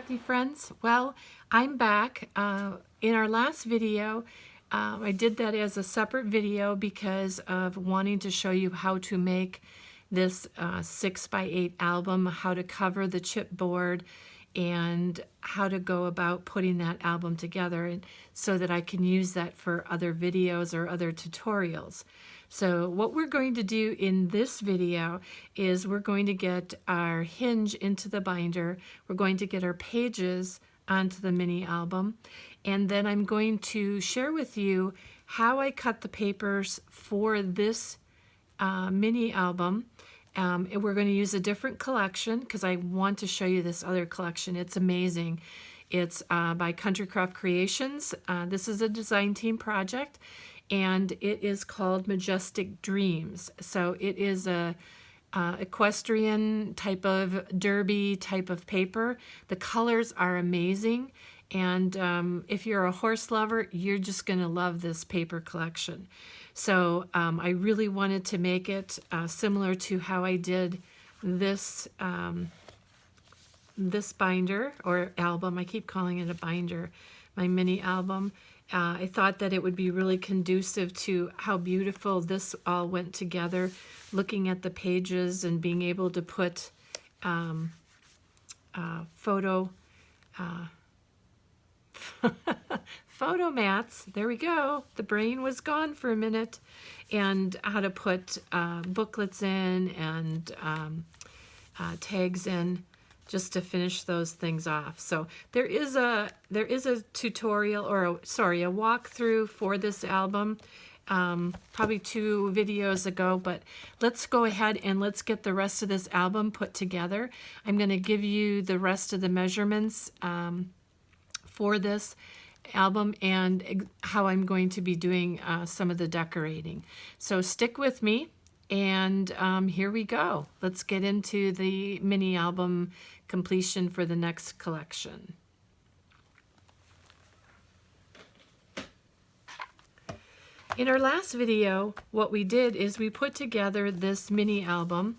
crafty friends. Well, I'm back. In our last video, I did that as a separate video because of wanting to show you how to make this 6x8 album, how to cover the chipboard, and how to go about putting that album together, and so that I can use that for other videos or other tutorials. So what we're going to do in this video is we're going to get our hinge into the binder, we're going to get our pages onto the mini album, and then I'm going to share with you how I cut the papers for this mini album. And we're going to use a different collection because I want to show you this other collection. It's amazing. It's by Country Craft Creations. This is a design team project, and it is called Majestic Dreams. So it is a equestrian type of derby type of paper. The colors are amazing, and if you're a horse lover, you're just going to love this paper collection. So I really wanted to make it similar to how I did this this binder or album. I keep calling it a binder, my mini album. I thought that it would be really conducive to how beautiful this all went together, looking at the pages and being able to put photo mats, there we go, the brain was gone for a minute, and how to put booklets in and tags in, just to finish those things off. So there is a tutorial, or a walkthrough for this album, probably 2 videos ago, but let's go ahead and let's get the rest of this album put together. I'm going to give you the rest of the measurements for this album and how I'm going to be doing some of the decorating. So stick with me, and here we go. Let's get into the mini album completion for the next collection. In our last video, what we did is we put together this mini album,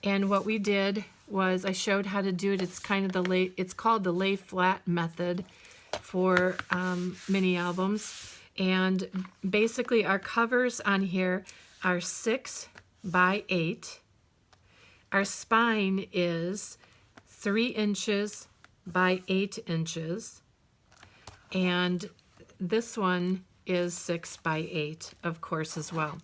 and what we did was I showed how to do it. It's kind of it's called the lay flat method for mini albums, and basically our covers on here are 6x8. Our spine is 3 inches by 8 inches, and this one is 6x8, of course, as well.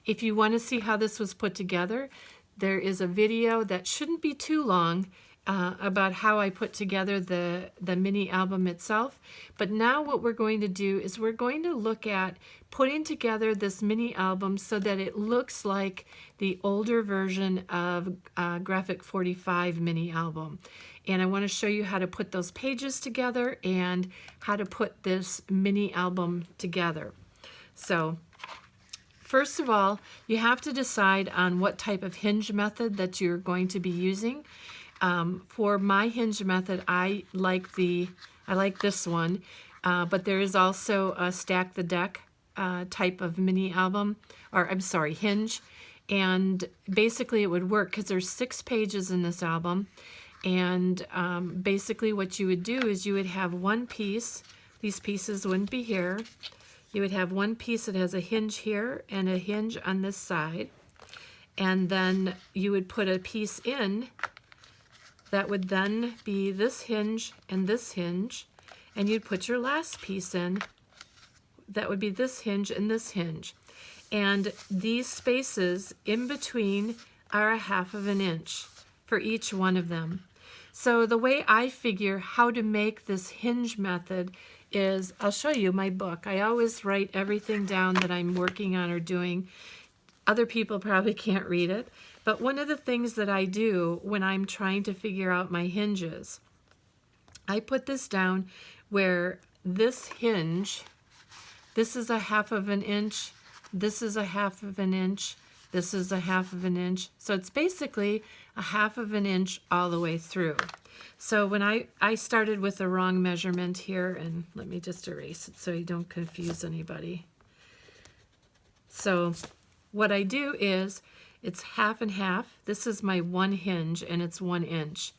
If you want to see how this was put together, there is a video that shouldn't be too long about how I put together the mini album itself. But now what we're going to do is we're going to look at putting together this mini album so that it looks like the older version of Graphic 45 mini album. And I want to show you how to put those pages together and how to put this mini album together. So first of all, you have to decide on what type of hinge method that you're going to be using. For my hinge method, I like this one, but there is also a stack the deck type of mini album, or I'm sorry, hinge, and basically it would work because there's 6 pages in this album, and basically what you would do is you would have one piece. These pieces wouldn't be here. You would have one piece that has a hinge here and a hinge on this side, and then you would put a piece in that would then be this hinge, and you'd put your last piece in. That would be this hinge and this hinge. And these spaces in between are 1/2 inch for each one of them. So the way I figure how to make this hinge method is, I'll show you my book. I always write everything down that I'm working on or doing. Other people probably can't read it, but one of the things that I do when I'm trying to figure out my hinges, I put this down where this hinge, this is 1/2 inch, this is 1/2 inch, this is 1/2 inch. So it's basically 1/2 inch all the way through. So when I started with the wrong measurement here, and let me just erase it so you don't confuse anybody. So what I do is it's 1/2 and 1/2. This is my one hinge, and it's 1 inch.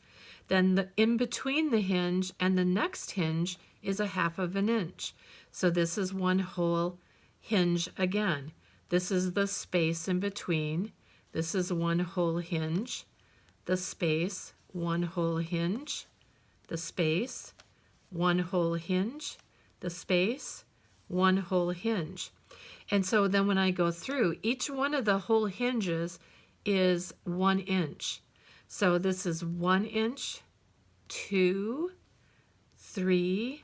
Then in between the hinge and the next hinge is 1/2 inch. So this is one whole hinge again. This is the space in between. This is one whole hinge. The space, one whole hinge. The space, one whole hinge. The space, one whole hinge. And so then when I go through, each one of the whole hinges is 1 inch. So this is 1 inch, 2, 3,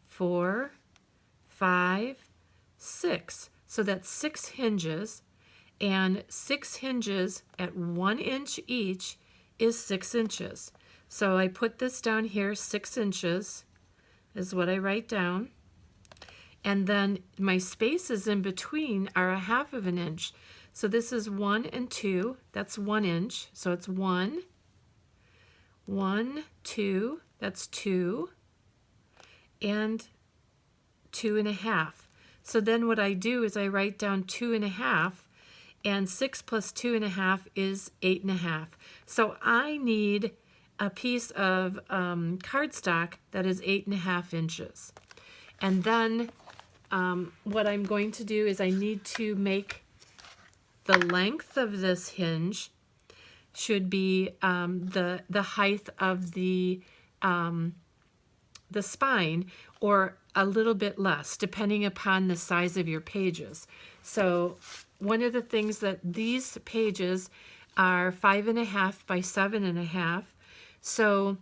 4, 5, 6. So that's 6 hinges, and 6 hinges at 1 inch each is 6 inches. So I put this down here, 6 inches is what I write down. And then my spaces in between are 1/2 inch. So this is 1 and 2, that's 1 inch. So it's 1, 1, 2, that's 2, and 2 1/2. So then what I do is I write down 2 1/2, and 6 plus 2 1/2 is 8 1/2. So I need a piece of cardstock that is 8 1/2 inches. And then what I'm going to do is I need to make the length of this hinge should be the height of the spine, or a little bit less, depending upon the size of your pages. So one of the things that these pages are 5 1/2 by 7 1/2. So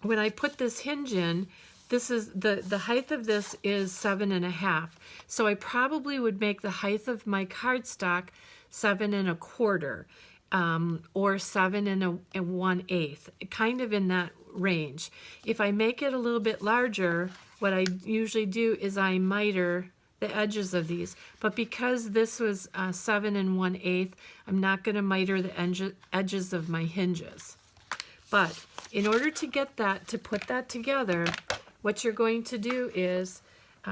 when I put this hinge in, this is the height of this is 7 1/2. So I probably would make the height of my cardstock 7 1/4, or 7 1/8, kind of in that range. If I make it a little bit larger, what I usually do is I miter the edges of these. But because this was 7 1/8, I'm not going to miter the edges of my hinges. But in order to get that, to put that together, what you're going to do is,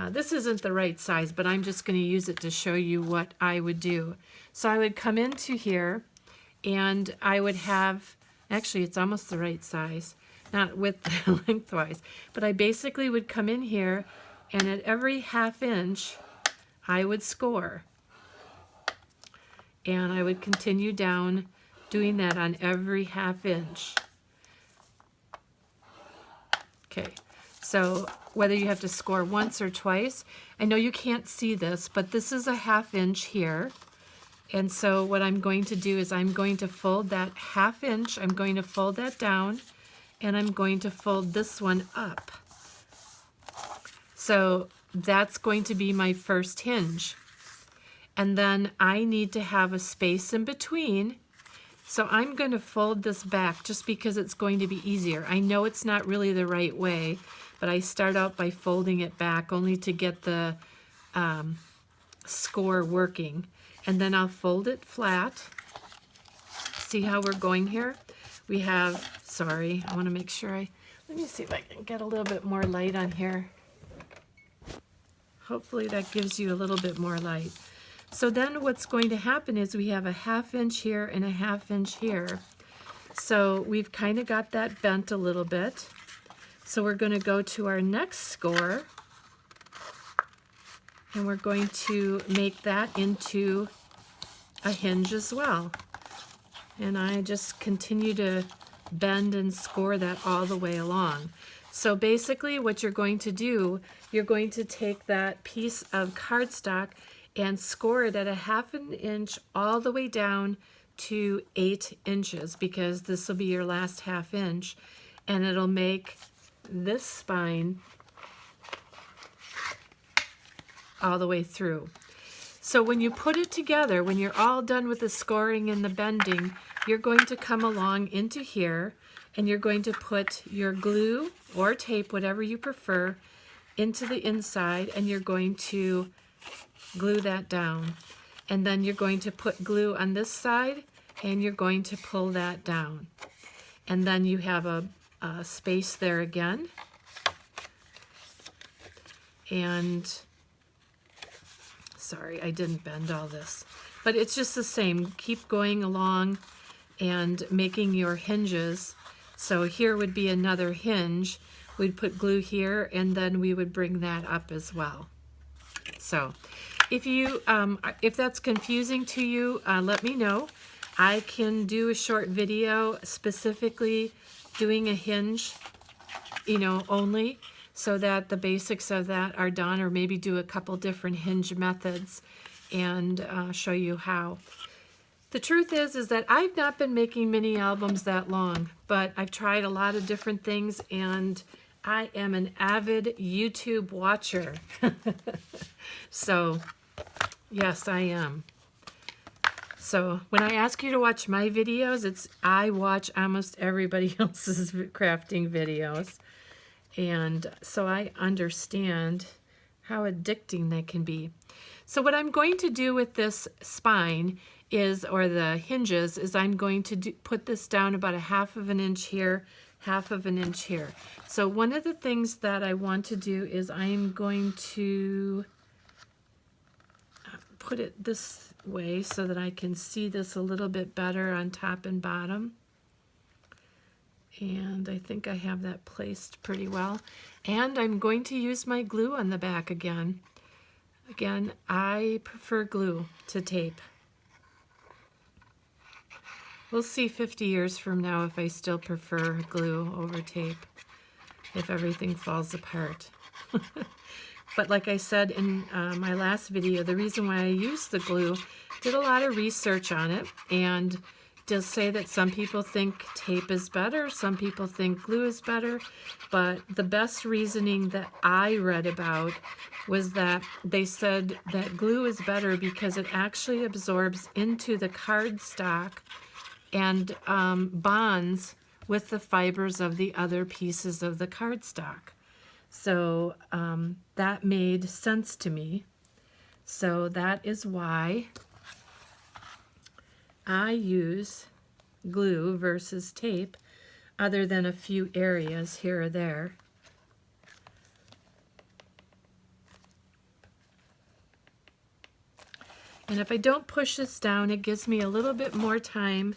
this isn't the right size, but I'm just going to use it to show you what I would do. So I would come into here, and I would have, actually it's almost the right size, not width lengthwise, but I basically would come in here, and at every 1/2 inch I would score. And I would continue down doing that on every 1/2 inch. Okay, so whether you have to score once or twice, I know you can't see this, but this is a 1/2 inch here. And so what I'm going to do is I'm going to fold that 1/2 inch, I'm going to fold that down, and I'm going to fold this one up. So that's going to be my first hinge. And then I need to have a space in between. So I'm going to fold this back just because it's going to be easier. I know it's not really the right way, but I start out by folding it back only to get the score working. And then I'll fold it flat. See how we're going here? We have, sorry, I want to make sure let me see if I can get a little bit more light on here. Hopefully that gives you a little bit more light. So then what's going to happen is we have a 1/2 inch here and a 1/2 inch here. So we've kind of got that bent a little bit. So we're going to go to our next score, and we're going to make that into a hinge as well. And I just continue to bend and score that all the way along. So basically what you're going to do, you're going to take that piece of cardstock and score it at a 1/2 inch all the way down to 8 inches, because this will be your last 1/2 inch, and it'll make this spine all the way through. So when you put it together, when you're all done with the scoring and the bending, you're going to come along into here, and you're going to put your glue or tape, whatever you prefer, into the inside, and you're going to glue that down. And then you're going to put glue on this side, and you're going to pull that down. And then you have a space there again. And sorry, I didn't bend all this, but it's just the same. Keep going along and making your hinges So here would be another hinge. We'd put glue here, and then we would bring that up as well. So if that's confusing to you, let me know. I can do a short video specifically doing a hinge, only, so that the basics of that are done, or maybe do a couple different hinge methods and show you how. The truth is that I've not been making mini albums that long, but I've tried a lot of different things, and I am an avid YouTube watcher. So, yes, I am. So when I ask you to watch my videos, I watch almost everybody else's crafting videos. And so I understand how addicting they can be. So what I'm going to do with this spine or the hinges, is I'm going to put this down about 1/2 inch here, 1/2 inch here. So one of the things that I want to do is I'm going to put it this way so that I can see this a little bit better on top and bottom. And I think I have that placed pretty well. And I'm going to use my glue on the back again. Again, I prefer glue to tape. We'll see 50 years from now if I still prefer glue over tape, if everything falls apart. But like I said in my last video, the reason why I used the glue, did a lot of research on it, and does say that some people think tape is better, some people think glue is better, but the best reasoning that I read about was that they said that glue is better because it actually absorbs into the cardstock and bonds with the fibers of the other pieces of the cardstock. So that made sense to me. So that is why I use glue versus tape, other than a few areas here or there. And if I don't push this down, it gives me a little bit more time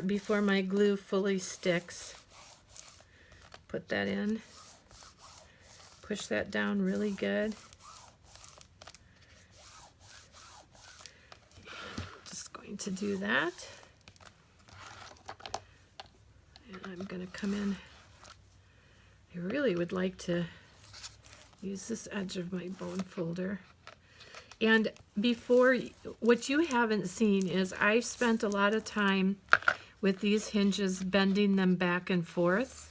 before my glue fully sticks. Put that in. Push that down really good. Just going to do that. And I'm going to come in. I really would like to use this edge of my bone folder. And before, what you haven't seen is I've spent a lot of time with these hinges bending them back and forth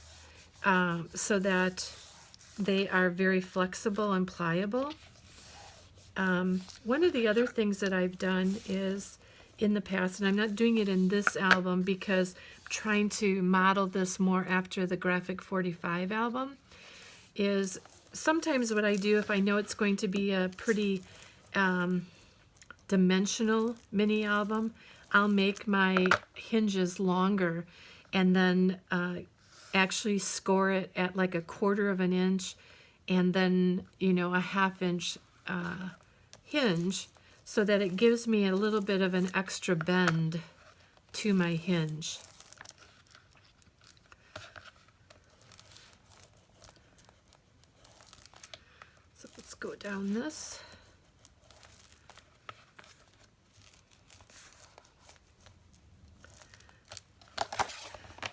so that they are very flexible and pliable. One of the other things that I've done is in the past, and I'm not doing it in this album because I'm trying to model this more after the Graphic 45 album, is sometimes what I do, if I know it's going to be a pretty dimensional mini album, I'll make my hinges longer and then actually score it at like 1/4 inch and then, a 1/2 inch hinge, so that it gives me a little bit of an extra bend to my hinge. So let's go down this.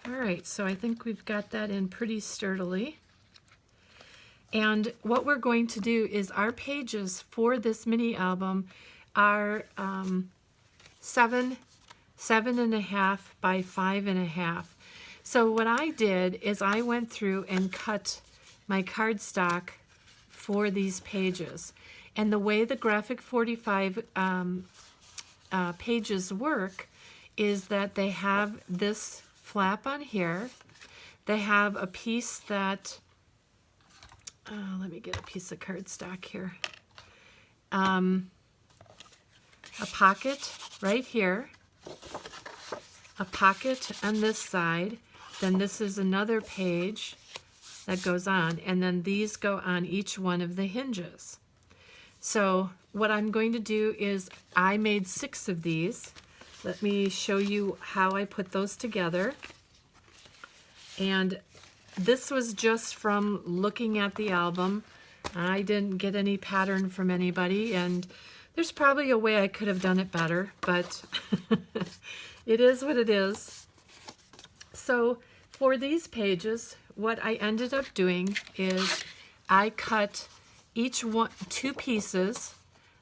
All right, so I think we've got that in pretty sturdily. And what we're going to do is our pages for this mini album are 7.5 by 5.5. So what I did is I went through and cut my cardstock for these pages. And the way the Graphic 45 pages work is that they have this flap on here. They have a piece that, let me get a piece of cardstock here. A pocket right here, a pocket on this side, then this is another page that goes on, and then these go on each one of the hinges. So what I'm going to do is I made 6 of these. Let me show you how I put those together. And this was just from looking at the album. I didn't get any pattern from anybody, and there's probably a way I could have done it better, but it is what it is. So for these pages, what I ended up doing is I cut each one, 2 pieces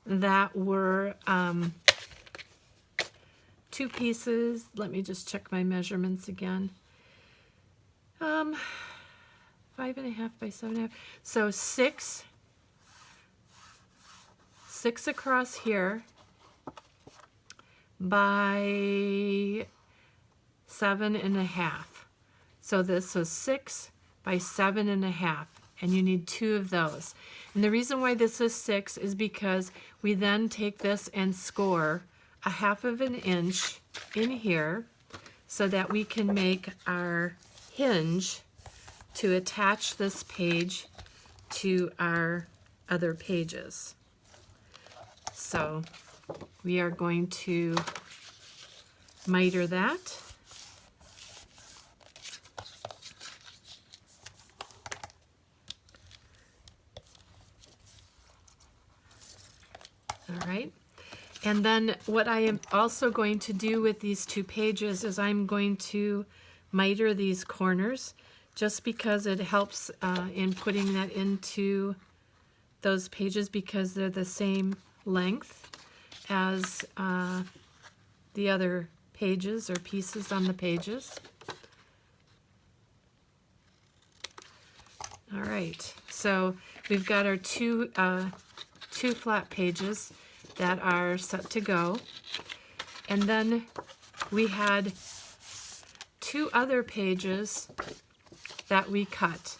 that were 2 pieces. Let me just check my measurements again. 5.5 by 7.5. So 6 across here by 7.5. So this was 6 by 7.5, and you need 2 of those. And the reason why this is 6 is because we then take this and score 1/2 inch in here so that we can make our hinge to attach this page to our other pages. So we are going to miter that. All right. And then what I am also going to do with these 2 pages is I'm going to miter these corners, just because it helps in putting that into those pages, because they're the same length as the other pages or pieces on the pages. All right, so we've got our two flat pages that are set to go, and then we had 2 other pages that we cut,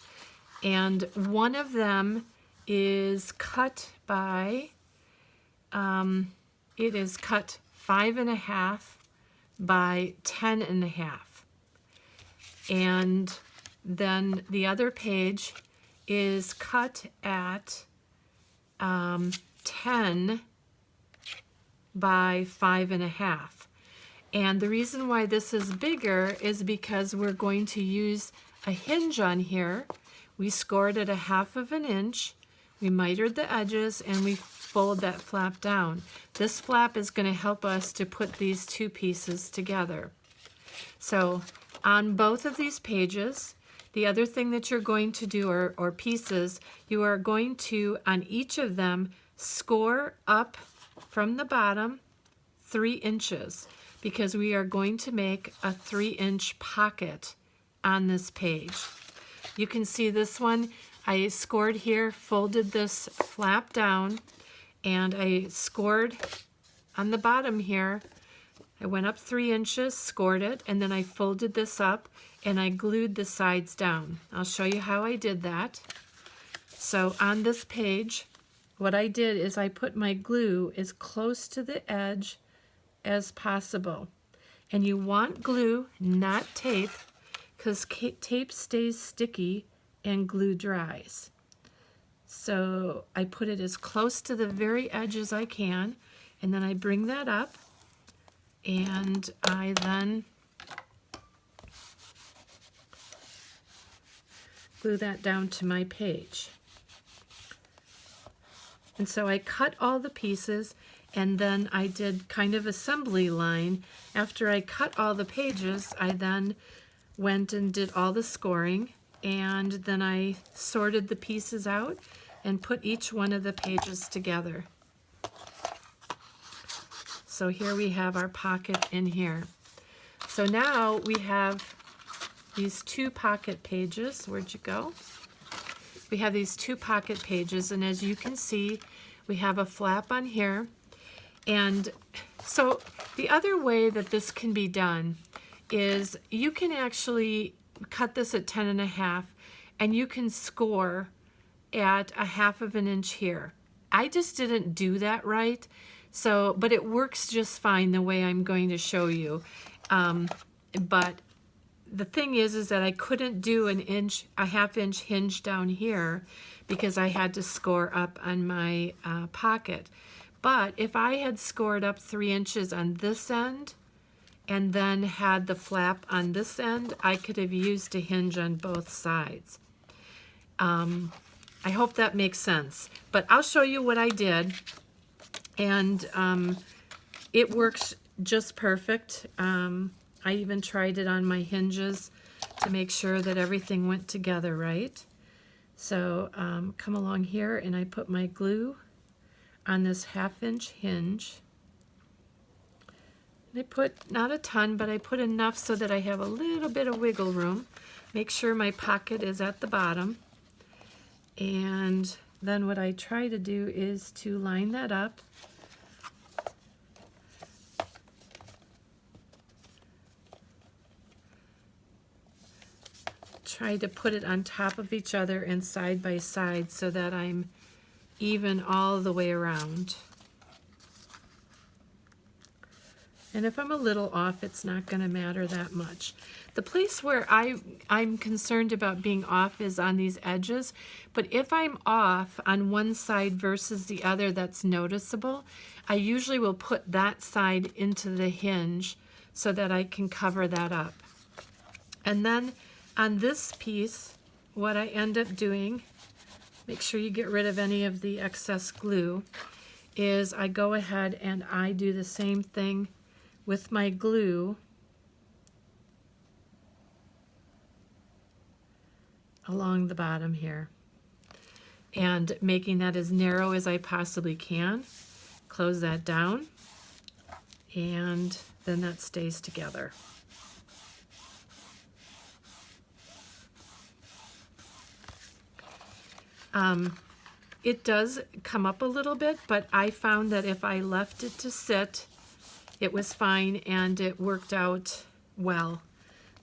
and one of them is cut by it is cut 5.5 by 10.5, and then the other page is cut at 10 by 5.5. And the reason why this is bigger is because we're going to use a hinge on here. We scored at 1/2 inch, we mitered the edges, and we fold that flap down. This flap is going to help us to put these 2 pieces together. So on both of these pages, the other thing that you're going to do, or pieces, you are going to, on each of them, score up from the bottom 3 inches, because we are going to make a 3-inch pocket on this page. You can see this one, I scored here, folded this flap down, and I scored on the bottom here. I went up 3 inches, scored it, and then I folded this up and I glued the sides down. I'll show you how I did that. So on this page, what I did is I put my glue as close to the edge as possible. And you want glue, not tape, because tape stays sticky and glue dries. So I put it as close to the very edge as I can, and then I bring that up, and I then glue that down to my page. And so I cut all the pieces, and then I did kind of assembly line. After I cut all the pages, I then went and did all the scoring, and then I sorted the pieces out and put each one of the pages together. So here we have our pocket in here. So now we have these 2 pocket pages. Where'd you go? We have these 2 pocket pages, and as you can see, we have a flap on here. And so the other way that this can be done is you can actually cut this at 10.5, and you can score at 1/2 inch here. I just didn't do that right, so but it works just fine the way I'm going to show you. But the thing is that I couldn't do a 1/2 inch hinge down here because I had to score up on my pocket. But if I had scored up 3 inches on this end and then had the flap on this end, I could have used a hinge on both sides. I hope that makes sense, but I'll show you what I did, and it works just perfect. I even tried it on my hinges to make sure that everything went together right. So come along here, and I put my glue on this 1/2-inch hinge. I put not a ton, but I put enough so that I have a little bit of wiggle room. Make sure my pocket is at the bottom. And then what I try to do is to line that up. Try to put it on top of each other and side by side so that I'm even all the way around. And if I'm a little off, it's not going to matter that much. The place where I'm concerned about being off is on these edges, but if I'm off on one side versus the other that's noticeable, I usually will put that side into the hinge so that I can cover that up. And then on this piece, what I end up doing, make sure you get rid of any of the excess glue, is I go ahead and I do the same thing with my glue along the bottom here, and making that as narrow as I possibly can. Close that down, and then that stays together. It does come up a little bit, but I found that if I left it to sit, it was fine, and it worked out well,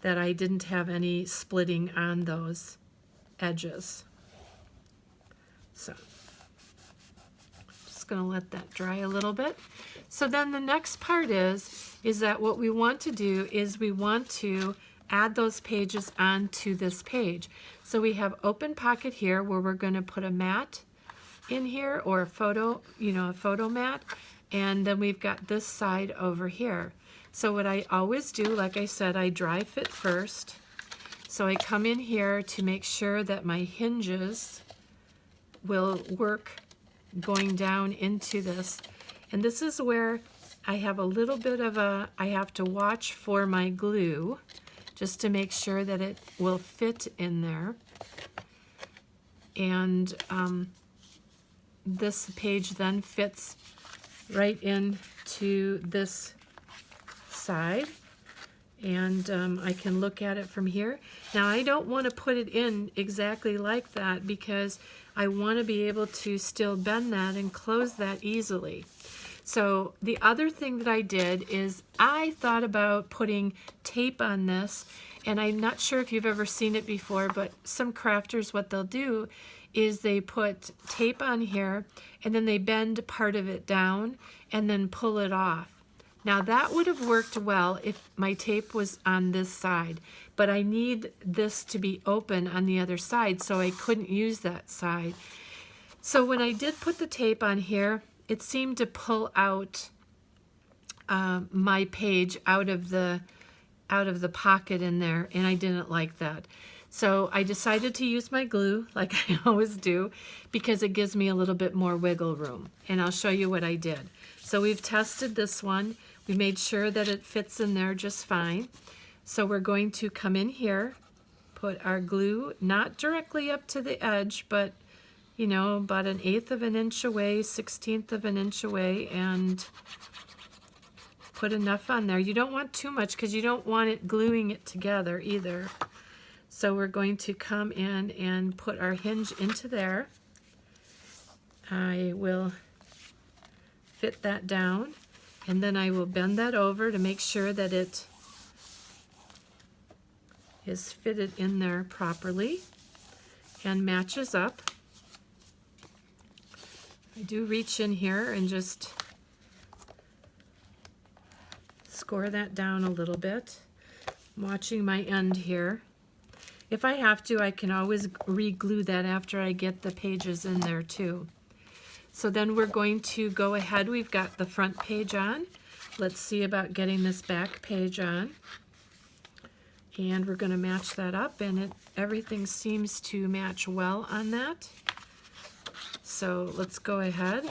that I didn't have any splitting on those edges. So just going to let that dry a little bit. So then the next part is that what we want to do is we want to add those pages onto this page. So we have open pocket here where we're going to put a mat in here, or a photo, a photo mat, and then we've got this side over here. So what I always do, like I said, I dry fit first. So I come in here to make sure that my hinges will work going down into this. And this is where I have a little bit of I have to watch for my glue just to make sure that it will fit in there. And this page then fits right into this side, and I can look at it from here. Now I don't want to put it in exactly like that because I want to be able to still bend that and close that easily. So the other thing that I did is I thought about putting tape on this, and I'm not sure if you've ever seen it before, but some crafters, what they'll do is they put tape on here and then they bend part of it down and then pull it off. Now that would have worked well if my tape was on this side, but I need this to be open on the other side, so I couldn't use that side. So when I did put the tape on here, it seemed to pull out my page out of the pocket in there, and I didn't like that. So I decided to use my glue, like I always do, because it gives me a little bit more wiggle room. And I'll show you what I did. So we've tested this one. We made sure that it fits in there just fine. So we're going to come in here, put our glue not directly up to the edge, but about 1/8 of an inch away, 1/16 of an inch away, and put enough on there. You don't want too much because you don't want it gluing it together either. So we're going to come in and put our hinge into there. I will fit that down, and then I will bend that over to make sure that it is fitted in there properly and matches up. I do reach in here and just score that down a little bit. I'm watching my end here. If I have to, I can always re-glue that after I get the pages in there too. So then we're going to go ahead. We've got the front page on. let's see about getting this back page on. And we're going to match that up, and everything seems to match well on that. So let's go ahead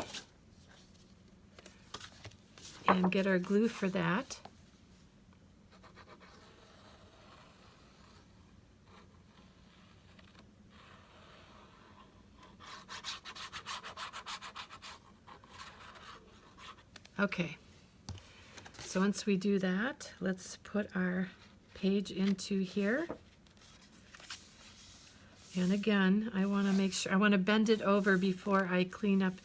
and get our glue for that. Okay, so once we do that, let's put our page into here. And again, I want to make sure, I want to bend it over before I clean up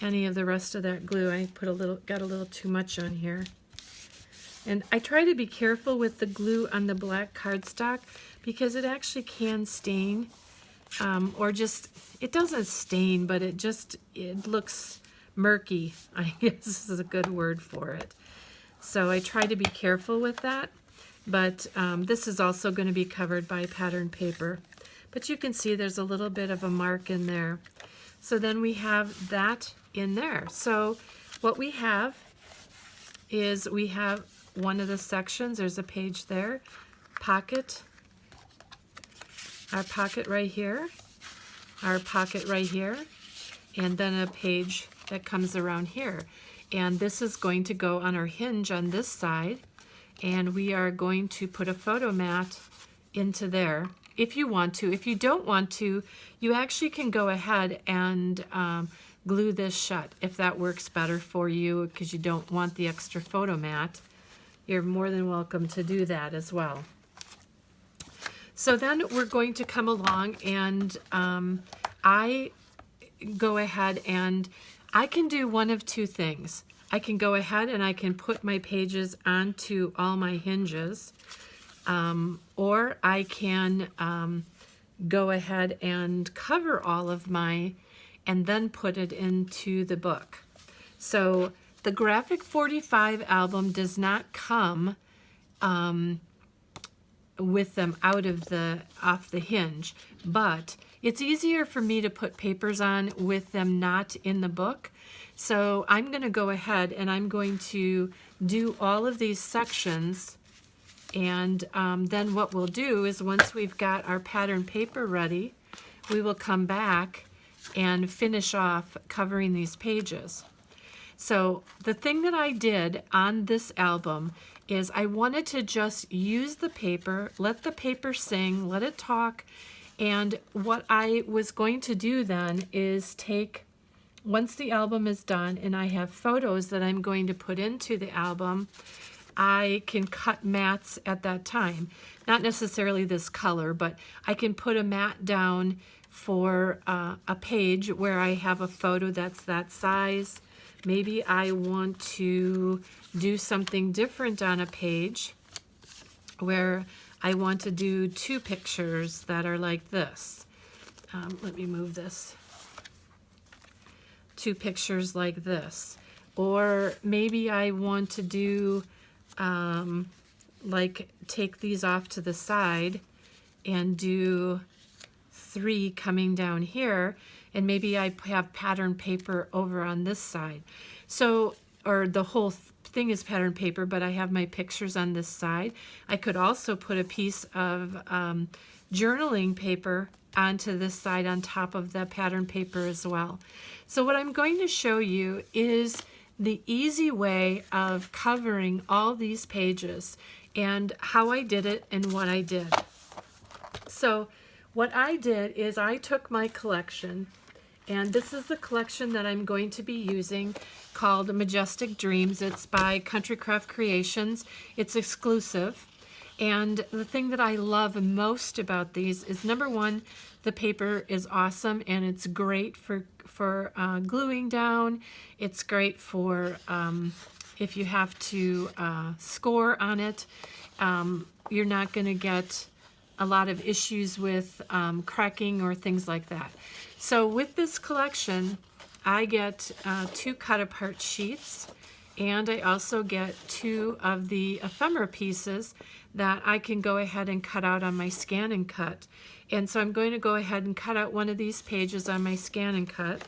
any of the rest of that glue. I got a little too much on here. And I try to be careful with the glue on the black cardstock because it actually can stain, or just, it doesn't stain, but it looks murky, I guess is a good word for it. So I try to be careful with that, but this is also going to be covered by pattern paper. But you can see there's a little bit of a mark in there. So then we have that in there. So what we have is we have one of the sections, there's a page there, pocket, our pocket right here, our pocket right here, and then a page that comes around here. And this is going to go on our hinge on this side, and we are going to put a photo mat into there if you want to. If you don't want to, you actually can go ahead and glue this shut if that works better for you because you don't want the extra photo mat. You're more than welcome to do that as well. So then we're going to come along, and I go ahead and I can do one of two things. I can go ahead and I can put my pages onto all my hinges, or I can go ahead and cover all of my, and then put it into the book. So the Graphic 45 album does not come with them off the hinge, but it's easier for me to put papers on with them not in the book. So I'm going to go ahead and I'm going to do all of these sections, and then what we'll do is once we've got our pattern paper ready, we will come back and finish off covering these pages. So the thing that I did on this album is I wanted to just use the paper, let the paper sing, let it talk, and what I was going to do then is take, once the album is done and I have photos that I'm going to put into the album, I can cut mats at that time. Not necessarily this color, but I can put a mat down for a page where I have a photo that's that size. Maybe I want to do something different on a page where I want to do two pictures that are like this. Let me move this. Two pictures like this. Or maybe I want to do, like take these off to the side and do 3 coming down here, and maybe I have pattern paper over on this side. So, or the whole thing is pattern paper, but I have my pictures on this side. I could also put a piece of journaling paper onto this side on top of the pattern paper as well. So what I'm going to show you is the easy way of covering all these pages and how I did it and what I did. So what I did is I took my collection, and this is the collection that I'm going to be using called Majestic Dreams. It's by Country Craft Creations. It's exclusive. And the thing that I love most about these is, number one, the paper is awesome and it's great for gluing down. It's great for if you have to score on it. You're not going to get a lot of issues with cracking or things like that. So with this collection, I get 2 cut-apart sheets, and I also get 2 of the ephemera pieces that I can go ahead and cut out on my Scan and Cut. And so I'm going to go ahead and cut out one of these pages on my Scan and Cut.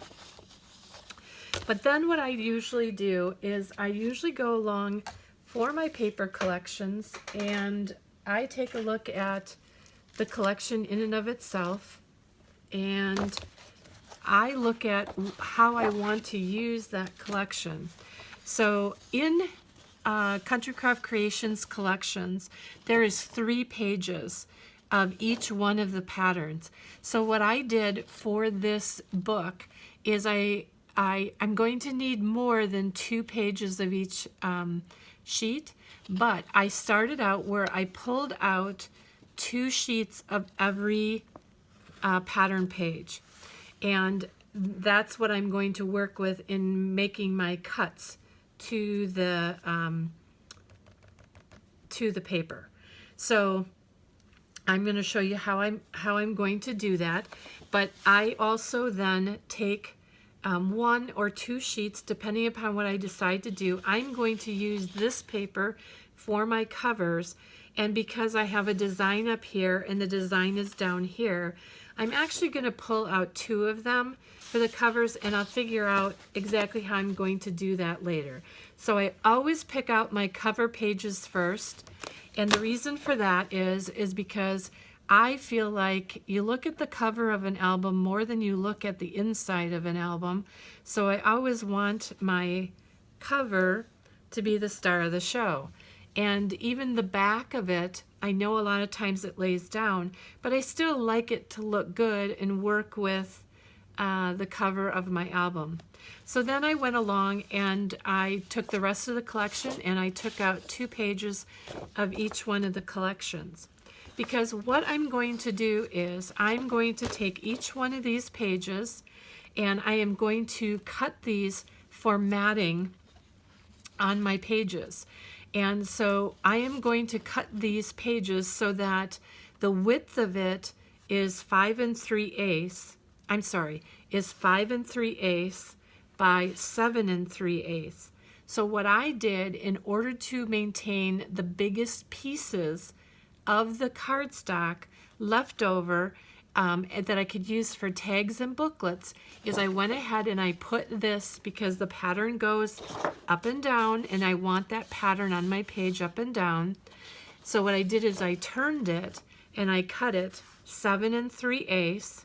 But then what I usually do is I usually go along for my paper collections and I take a look at the collection in and of itself, and I look at how I want to use that collection. So in Country Craft Creations collections, there is 3 pages of each one of the patterns. So what I did for this book is I'm going to need more than 2 pages of each sheet, but I started out where I pulled out 2 sheets of every pattern page, and that's what I'm going to work with in making my cuts to the paper. So I'm going to show you how I'm going to do that, but I also then take 1 or 2 sheets depending upon what I decide to do. I'm going to use this paper for my covers, and because I have a design up here and the design is down here, I'm actually going to pull out 2 of them for the covers, and I'll figure out exactly how I'm going to do that later. So I always pick out my cover pages first, and the reason for that is because I feel like you look at the cover of an album more than you look at the inside of an album. So I always want my cover to be the star of the show. And even the back of it, I know a lot of times it lays down, but I still like it to look good and work with the cover of my album. So then I went along and I took the rest of the collection and I took out 2 pages of each one of the collections. Because what I'm going to do is I'm going to take each one of these pages and I am going to cut these for matting on my pages. And so I am going to cut these pages so that the width of it is 5 3/8. I'm sorry, is 5 3/8 by 7 3/8. So what I did in order to maintain the biggest pieces of the cardstock left over that I could use for tags and booklets is I went ahead and I put this, because the pattern goes up and down and I want that pattern on my page up and down. So what I did is I turned it and I cut it 7 3/8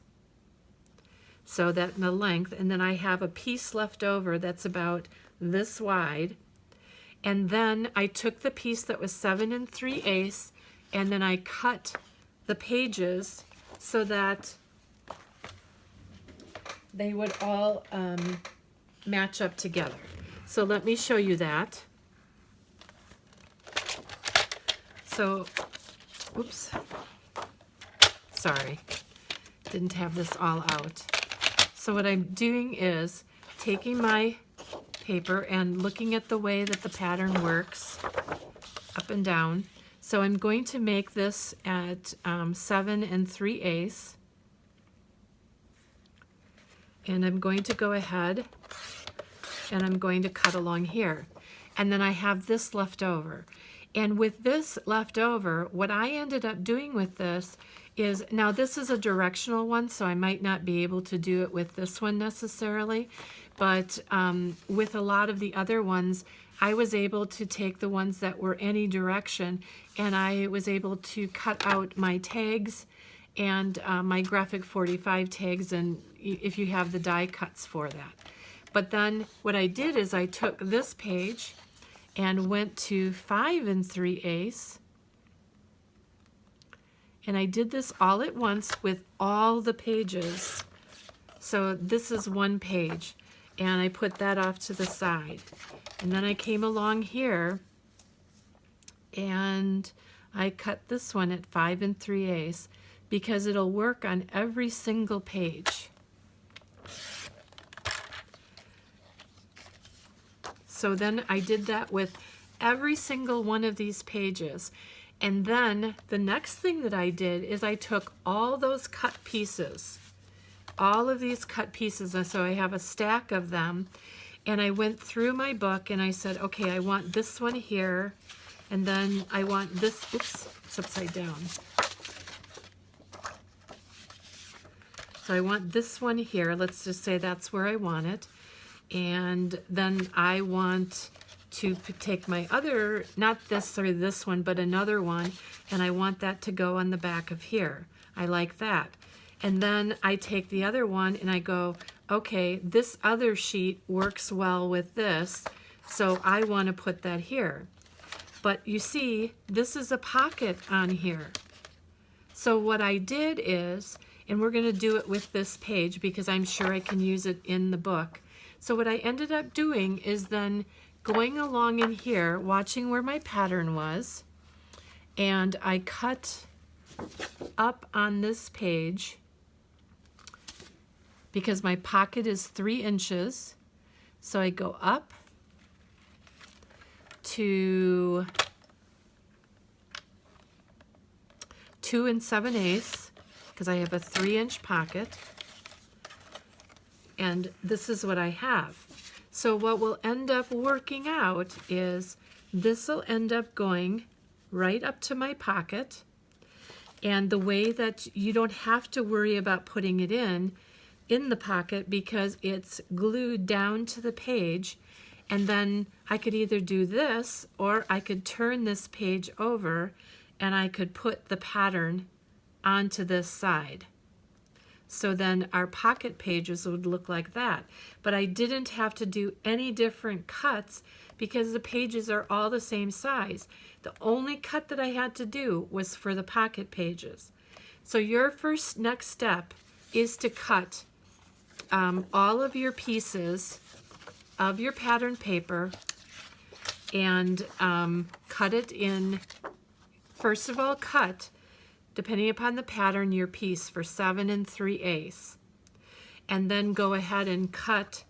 so that in the length, and then I have a piece left over that's about this wide, and then I took the piece that was 7 3/8 and then I cut the pages so that they would all match up together. So let me show you that. So, oops, sorry, didn't have this all out. So what I'm doing is taking my paper and looking at the way that the pattern works up and down. So I'm going to make this at 7 3/8, and I'm going to go ahead and I'm going to cut along here, and then I have this left over. And with this left over, what I ended up doing with this is, now this is a directional one, so I might not be able to do it with this one necessarily, but with a lot of the other ones, I was able to take the ones that were any direction, and I was able to cut out my tags and my graphic 45 tags, and if you have the die cuts for that. But then what I did is I took this page and went to 5 3/8, and I did this all at once with all the pages. So this is one page, and I put that off to the side. And then I came along here and I cut this one at 5 3/8 because it'll work on every single page. So then I did that with every single one of these pages. And then the next thing that I did is I took all those cut pieces, all of these cut pieces, and so I have a stack of them, and I went through my book and I said, okay, I want this one here, and then I want this, oops, it's upside down. So I want this one here, let's just say that's where I want it. And then I want to take my other, not necessarily this one, but another one, and I want that to go on the back of here. I like that. And then I take the other one and I go, okay, this other sheet works well with this, so I want to put that here. But you see, this is a pocket on here. So what I did is, and we're going to do it with this page because I'm sure I can use it in the book. So what I ended up doing is then going along in here, watching where my pattern was, and I cut up on this page because my pocket is 3 inches. So I go up to 2 7/8 because I have a 3-inch pocket, and this is what I have. So what will end up working out is this will end up going right up to my pocket, and the way that you don't have to worry about putting it in the pocket because it's glued down to the page. And then I could either do this or I could turn this page over and I could put the pattern onto this side. So then our pocket pages would look like that. But I didn't have to do any different cuts because the pages are all the same size. The only cut that I had to do was for the pocket pages. So your next step is to cut all of your pieces of your pattern paper and cut it in. First of all, cut, depending upon the pattern, your piece for 7 3/8. And then go ahead and cut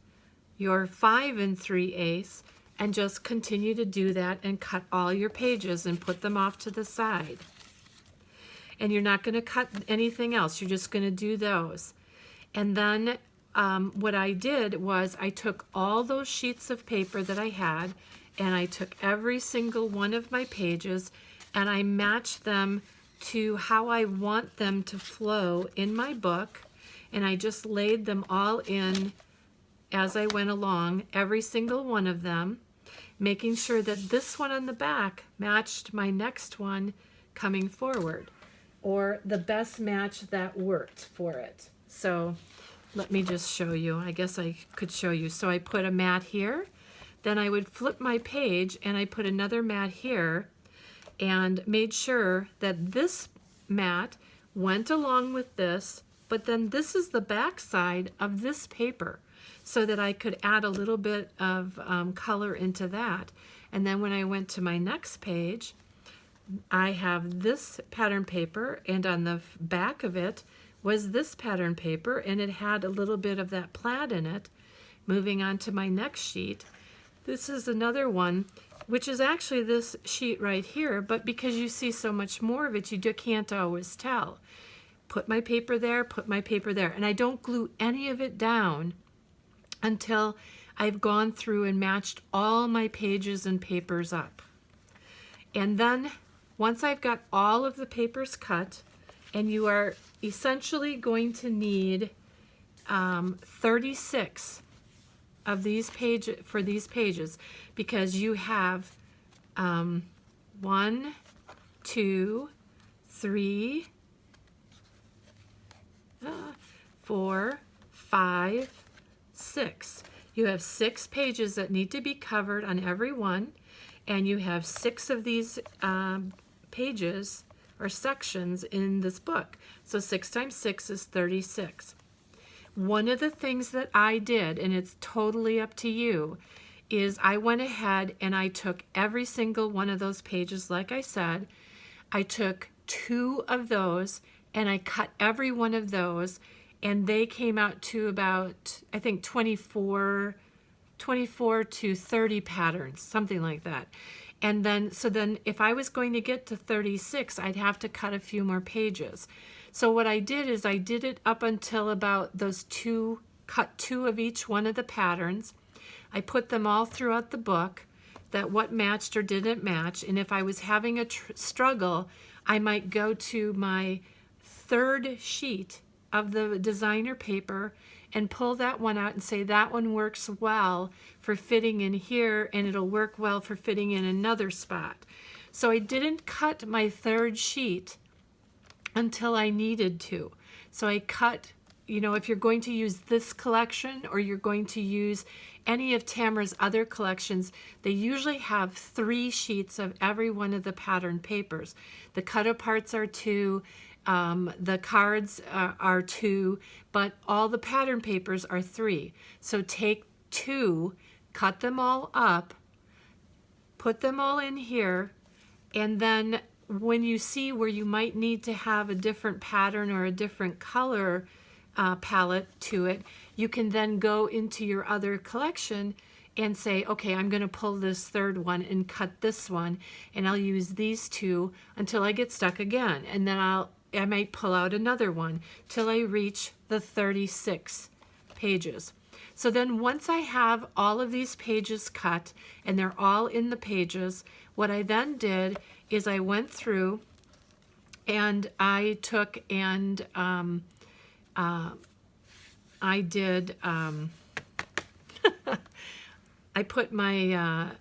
your 5 3/8 and just continue to do that and cut all your pages and put them off to the side. And you're not going to cut anything else. You're just going to do those. And then what I did was I took all those sheets of paper that I had and I took every single one of my pages and I matched them to how I want them to flow in my book, and I just laid them all in as I went along, every single one of them, making sure that this one on the back matched my next one coming forward, or the best match that worked for it. So let me just show you. I guess I could show you. So I put a mat here, then I would flip my page and I put another mat here and made sure that this mat went along with this, but then this is the back side of this paper so that I could add a little bit of color into that. And then when I went to my next page, I have this pattern paper, and on the back of it was this pattern paper, and it had a little bit of that plaid in it. Moving on to my next sheet, this is another one, which is actually this sheet right here, but because you see so much more of it, you can't always tell. Put my paper there, put my paper there, and I don't glue any of it down until I've gone through and matched all my pages and papers up. And then once I've got all of the papers cut, and you are essentially going to need 36 of these pages because you have 1, 2, 3, 4, 5, 6. You have 6 pages that need to be covered on every one, and you have 6 of these pages or sections in this book. So 6 times 6 is 36. One of the things that I did, and it's totally up to you, is I went ahead and I took every single one of those pages, like I said. I took 2 of those and I cut every one of those, and they came out to about, I think, 24 to 30 patterns, something like that. And then, so then if I was going to get to 36, I'd have to cut a few more pages. So what I did is I did it up until about those 2, cut 2 of each one of the patterns. I put them all throughout the book, that what matched or didn't match. And if I was having a struggle, I might go to my 3rd sheet of the designer paper and pull that one out and say that one works well for fitting in here, and it'll work well for fitting in another spot. So I didn't cut my third sheet until I needed to. So I cut, you know, if you're going to use this collection or you're going to use any of Tamara's other collections, they usually have 3 sheets of every one of the pattern papers. The cut-aparts are 2, the cards are 2, but all the pattern papers are 3. So take 2, cut them all up, put them all in here, and then when you see where you might need to have a different pattern or a different color palette to it, you can then go into your other collection and say, okay, I'm going to pull this third one and cut this one, and I'll use these 2 until I get stuck again, and then I might pull out another one till I reach the 36 pages. So then once I have all of these pages cut and they're all in the pages, what I then did is I went through and I took and I did, I put my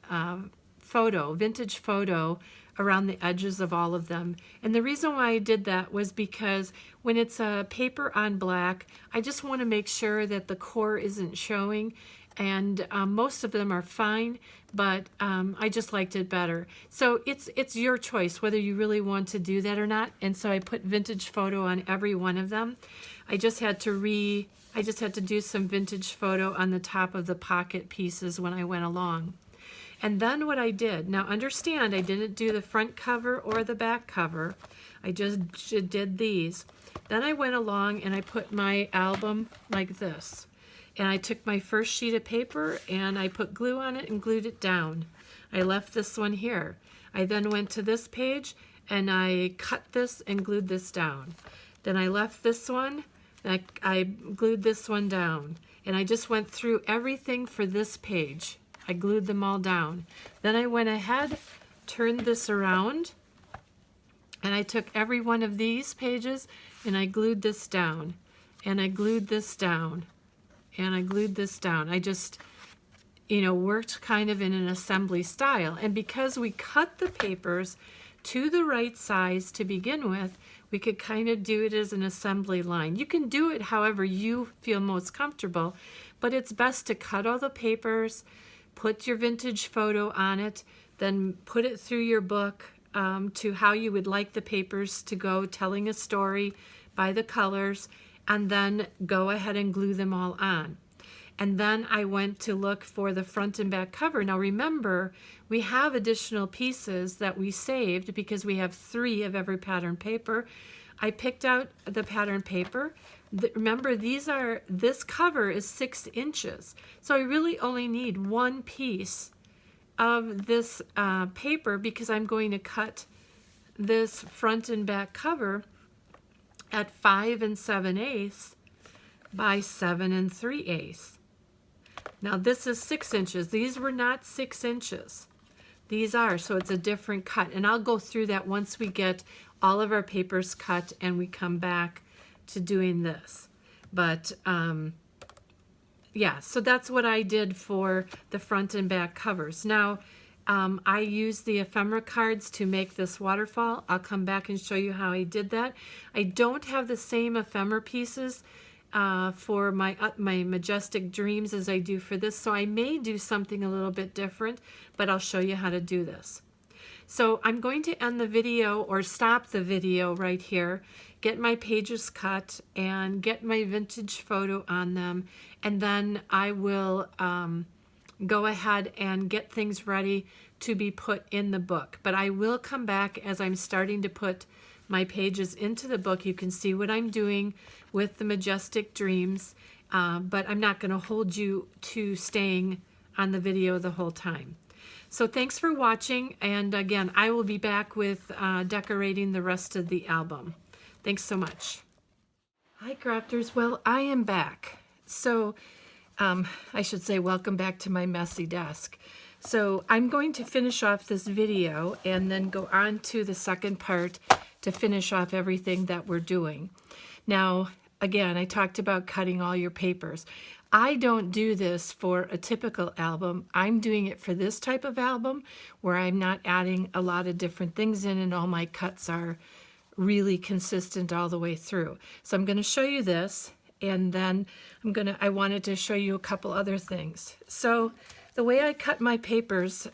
vintage photo around the edges of all of them. And the reason why I did that was because when it's a paper on black, I just want to make sure that the core isn't showing. And most of them are fine, but I just liked it better. So it's your choice whether you really want to do that or not. And so I put vintage photo on every one of them. I just had to do some vintage photo on the top of the pocket pieces when I went along. And then what I did, now understand, I didn't do the front cover or the back cover. I just did these. Then I went along and I put my album like this. And I took my first sheet of paper and I put glue on it and glued it down. I left this one here. I then went to this page and I cut this and glued this down. Then I left this one and I glued this one down. And I just went through everything for this page. I glued them all down. Then I went ahead, turned this around, and I took every one of these pages and I glued this down. And I glued this down. And I glued this down. I just, you know, worked kind of in an assembly style. And because we cut the papers to the right size to begin with, we could kind of do it as an assembly line. You can do it however you feel most comfortable, but it's best to cut all the papers, put your vintage photo on it, then put it through your book to how you would like the papers to go, telling a story by the colors, and then go ahead and glue them all on. And then I went to look for the front and back cover. Now remember, we have additional pieces that we saved because we have 3 of every pattern paper. I picked out the pattern paper. Remember, this cover is 6 inches. So I really only need 1 piece of this paper because I'm going to cut this front and back cover at 5 7/8 by 7 3/8. Now this is 6 inches. These were not 6 inches. These are, so it's a different cut. And I'll go through that once we get all of our papers cut and we come back to doing this. But yeah, so that's what I did for the front and back covers. Now, I used the ephemera cards to make this waterfall. I'll come back and show you how I did that. I don't have the same ephemera pieces for my Majestic Dreams as I do for this, so I may do something a little bit different, but I'll show you how to do this. So I'm going to end the video or stop the video right here, get my pages cut and get my vintage photo on them, and then I will go ahead and get things ready to be put in the book. But I will come back as I'm starting to put my pages into the book. You can see what I'm doing with the Majestic Dreams, but I'm not going to hold you to staying on the video the whole time. So thanks for watching, and again, I will be back with decorating the rest of the album. Thanks so much. Hi crafters, well, I am back. So I should say welcome back to my messy desk. So I'm going to finish off this video and then go on to the second part to finish off everything that we're doing. Now, again, I talked about cutting all your papers. I don't do this for a typical album. I'm doing it for this type of album where I'm not adding a lot of different things in and all my cuts are really consistent all the way through. So I'm going to show you this, and then I wanted to show you a couple other things. So the way I cut my papers,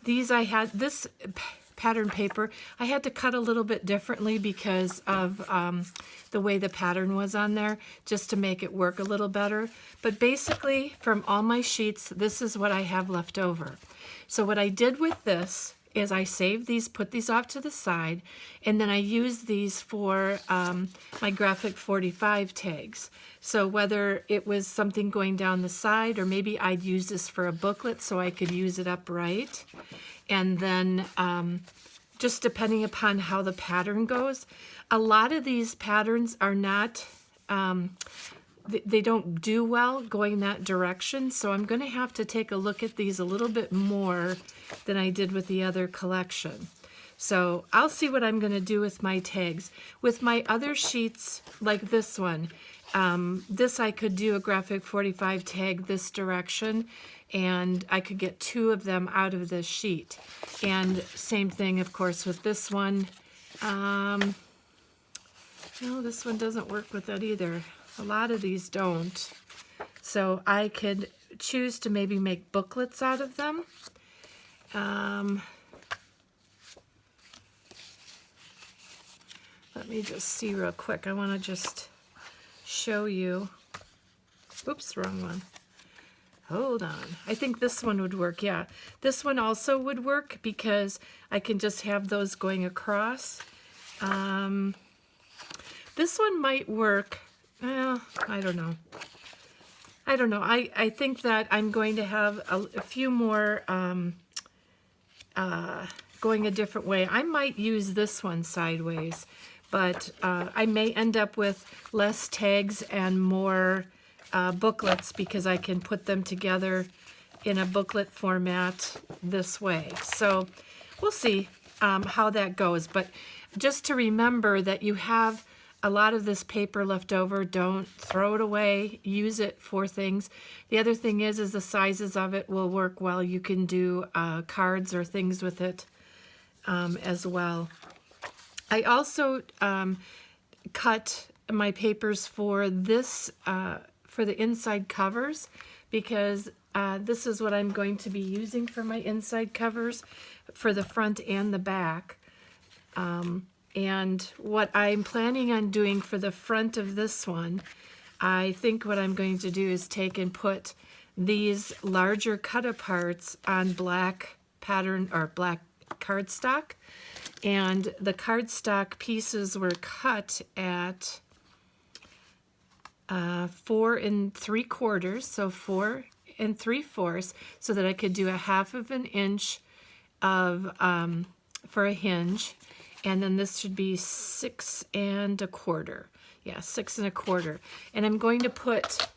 this pattern paper, I had to cut a little bit differently because of the way the pattern was on there, just to make it work a little better. But basically, from all my sheets, this is what I have left over. So what I did with this is I saved these, put these off to the side, and then I used these for my graphic 45 tags. So whether it was something going down the side, or maybe I'd use this for a booklet so I could use it upright. And then just depending upon how the pattern goes, a lot of these patterns are not, they don't do well going that direction. So I'm going to have to take a look at these a little bit more than I did with the other collection. So I'll see what I'm going to do with my tags. With my other sheets, like this one, this I could do a graphic 45 tag this direction, and I could get 2 of them out of this sheet. And same thing, of course, with this one. No, this one doesn't work with that either. A lot of these don't. So I could choose to maybe make booklets out of them. Let me just see real quick. I want to just show you. Oops, wrong one. Hold on. I think this one would work. Yeah, this one also would work because I can just have those going across. This one might work. Well, I don't know. I think that I'm going to have a few more going a different way. I might use this one sideways, but I may end up with less tags and more booklets because I can put them together in a booklet format this way. So we'll see how that goes. But just to remember that you have a lot of this paper left over, don't throw it away, use it for things. The other thing is the sizes of it will work well. You can do cards or things with it as well. I also cut my papers for this, for the inside covers, because this is what I'm going to be using for my inside covers for the front and the back. And what I'm planning on doing for the front of this one, I think what I'm going to do is take and put these larger cut-aparts on black pattern or black cardstock. And the cardstock pieces were cut at 4 3/4, so 4 3/4, so that I could do a 1/2 inch of for a hinge. And then this should be 6 1/4. Yeah, 6 1/4. And I'm going to put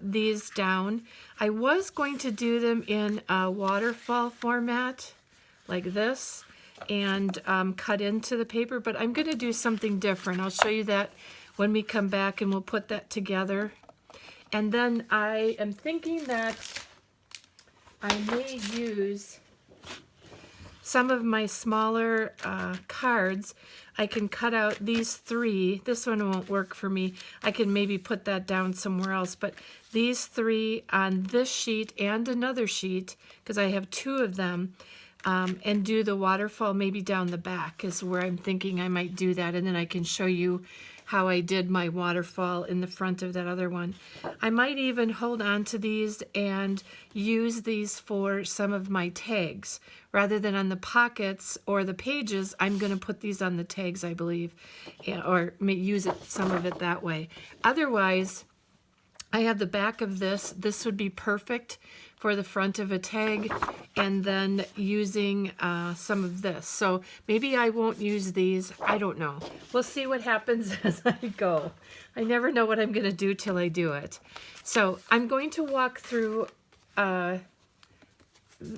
these down. I was going to do them in a waterfall format like this and cut into the paper, but I'm going to do something different. I'll show you that when we come back, and we'll put that together. And then I am thinking that I may use some of my smaller cards. I can cut out these 3. This one won't work for me. I can maybe put that down somewhere else, but these 3 on this sheet and another sheet, because I have 2 of them, and do the waterfall maybe down the back is where I'm thinking I might do that, and then I can show you how I did my waterfall in the front of that other one. I might even hold on to these and use these for some of my tags. Rather than on the pockets or the pages, I'm going to put these on the tags, I believe, or use some of it that way. Otherwise, I have the back of this. This would be perfect for the front of a tag, and then using some of this. So maybe I won't use these. I don't know. We'll see what happens as I go. I never know what I'm going to do till I do it. So I'm going to walk through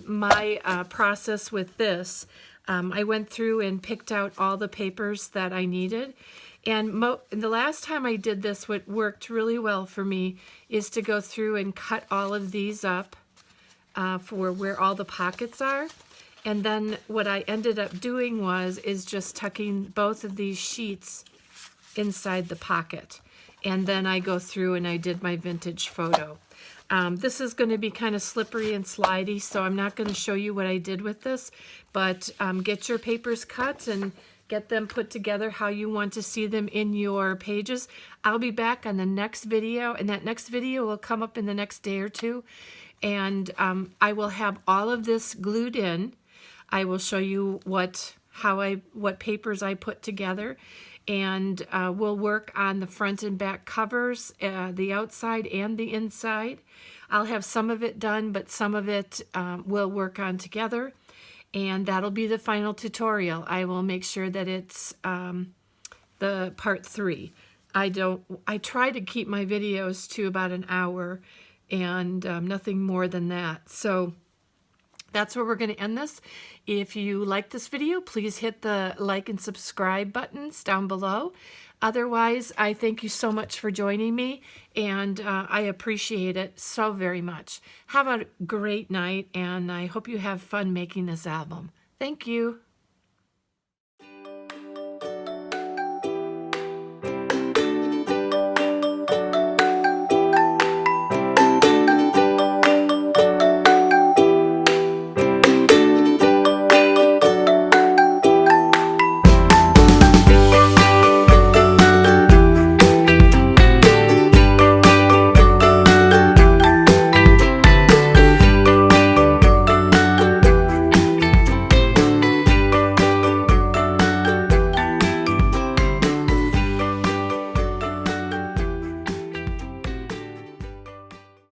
my process with this. I went through and picked out all the papers that I needed, And the last time I did this, what worked really well for me is to go through and cut all of these up for where all the pockets are. And then what I ended up doing is just tucking both of these sheets inside the pocket. And then I go through and I did my vintage photo. This is going to be kind of slippery and slidey, so I'm not going to show you what I did with this, but get your papers cut and get them put together how you want to see them in your pages. I'll be back on the next video, and that next video will come up in the next day or two, and I will have all of this glued in. I will show you what papers I put together, and we'll work on the front and back covers, the outside and the inside. I'll have some of it done, but some of it we'll work on together, and that'll be the final tutorial. I will make sure that it's the part 3. I try to keep my videos to about an hour and nothing more than that. So that's where we're going to end this. If you like this video, please hit the like and subscribe buttons down below. Otherwise, I thank you so much for joining me, and I appreciate it so very much. Have a great night, and I hope you have fun making this album. Thank you.